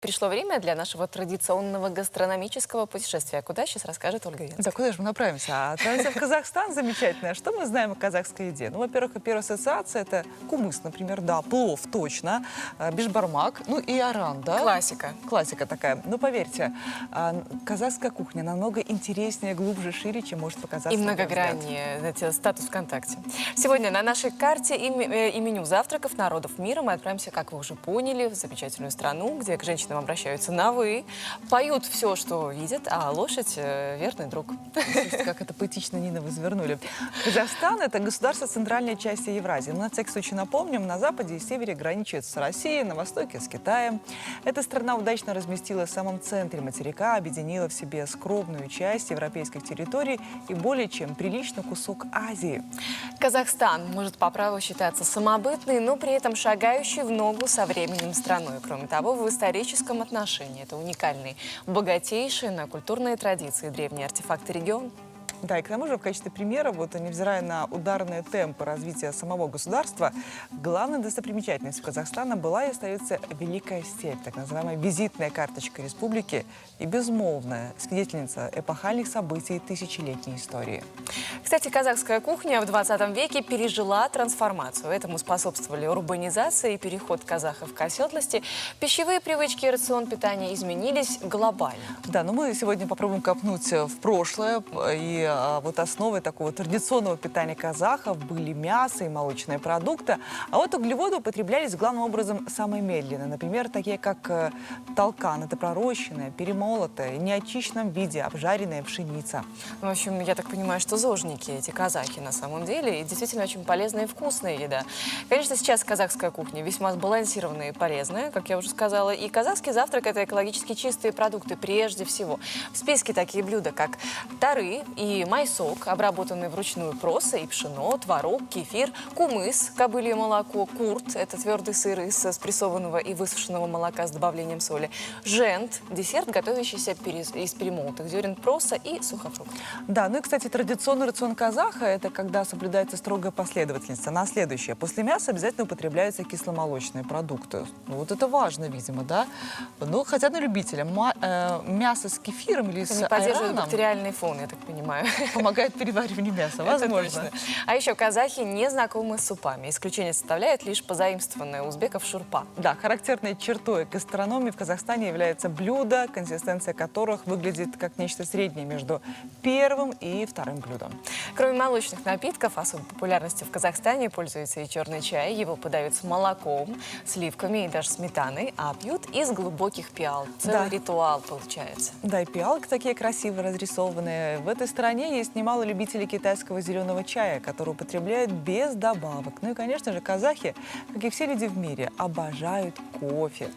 Пришло время для нашего традиционного гастрономического путешествия. Куда сейчас расскажет Ольга Янская. Да, куда же мы направимся? Отправимся в Казахстан, замечательно. Что мы знаем о казахской еде? Ну, во-первых, первая ассоциация – это кумыс, например, да, плов, точно, бишбармак, ну и аран, да? Классика. Классика такая. Ну, поверьте, казахская кухня намного интереснее, глубже, шире, чем может показаться. И многограннее, знаете, статус ВКонтакте. Сегодня на нашей карте и меню завтраков народов мира мы отправимся, как вы уже поняли, в замечательную страну, где к женщинам обращаются на «вы», поют все, что видят, а лошадь – верный друг. Слушайте, как это поэтично, Нина, вы развернули. Казахстан – это государство центральной части Евразии. Но на всякий случай напомним, на западе и севере граничит с Россией, на востоке – с Китаем. Эта страна удачно разместилась в самом центре материка, объединила в себе скромную часть европейских территорий и более чем приличный кусок Азии. Казахстан может по праву считаться самобытной, но при этом шагающей в ногу со временем страной. Кроме того, в историческом отношении это уникальный, богатейший на культурные традиции древние артефакты регион. Да, и к тому же, в качестве примера, вот, невзирая на ударные темпы развития самого государства, главной достопримечательностью Казахстана была и остается Великая степь, так называемая визитная карточка республики и безмолвная свидетельница эпохальных событий тысячелетней истории. Кстати, казахская кухня в 20 веке пережила трансформацию. Этому способствовали урбанизация и переход казахов к оседлости. Пищевые привычки и рацион питания изменились глобально. Да, но мы сегодня попробуем копнуть в прошлое. И вот основой такого традиционного питания казахов были мясо и молочные продукты. А вот углеводы употреблялись главным образом самые медленные. Например, такие как толкан. Это пророщенная, перемолотая, в неочищенном виде обжаренная пшеница. В общем, я так понимаю, что зожники эти казахи на самом деле. И действительно очень полезная и вкусная еда. Конечно, сейчас казахская кухня весьма сбалансированная и полезная, как я уже сказала. И казахский завтрак – это экологически чистые продукты прежде всего. В списке такие блюда, как тары и майсок, обработанные вручную проса, и пшено, творог, кефир, кумыс, кобылье молоко, курт – это твердый сыр из спрессованного и высушенного молока с добавлением соли, жент – десерт, готовящийся из перемолотых зерен проса и сухофруктов. Да, ну и, кстати, традиционный рацион казаха – это когда соблюдается строгая последовательность. Она следующая. После мяса обязательно употребляются кисломолочные продукты. Ну, вот это важно, видимо, да? Ну, хотя на любителя. Мясо с кефиром или с Они поддерживают айраном бактериальный фон, я так понимаю. помогает перевариванию мяса, возможно. Это точно. А еще казахи не знакомы с супами. Исключение составляет лишь позаимствованная у узбеков шурпа. Да, характерной чертой гастрономии в Казахстане является блюдо, консистенция которых выглядит как нечто среднее между первым и вторым блюдом. Кроме молочных напитков, особой популярностью в Казахстане пользуется и черный чай. Его подают с молоком, сливками и даже сметаной, а пьют из глубоких пиал. Целый ритуал получается. Да, и пиалки такие красиво разрисованные. В этой стране есть немало любителей китайского зеленого чая, который употребляют без добавок. Ну и, конечно же, казахи, как и все люди в мире, обожают кофе.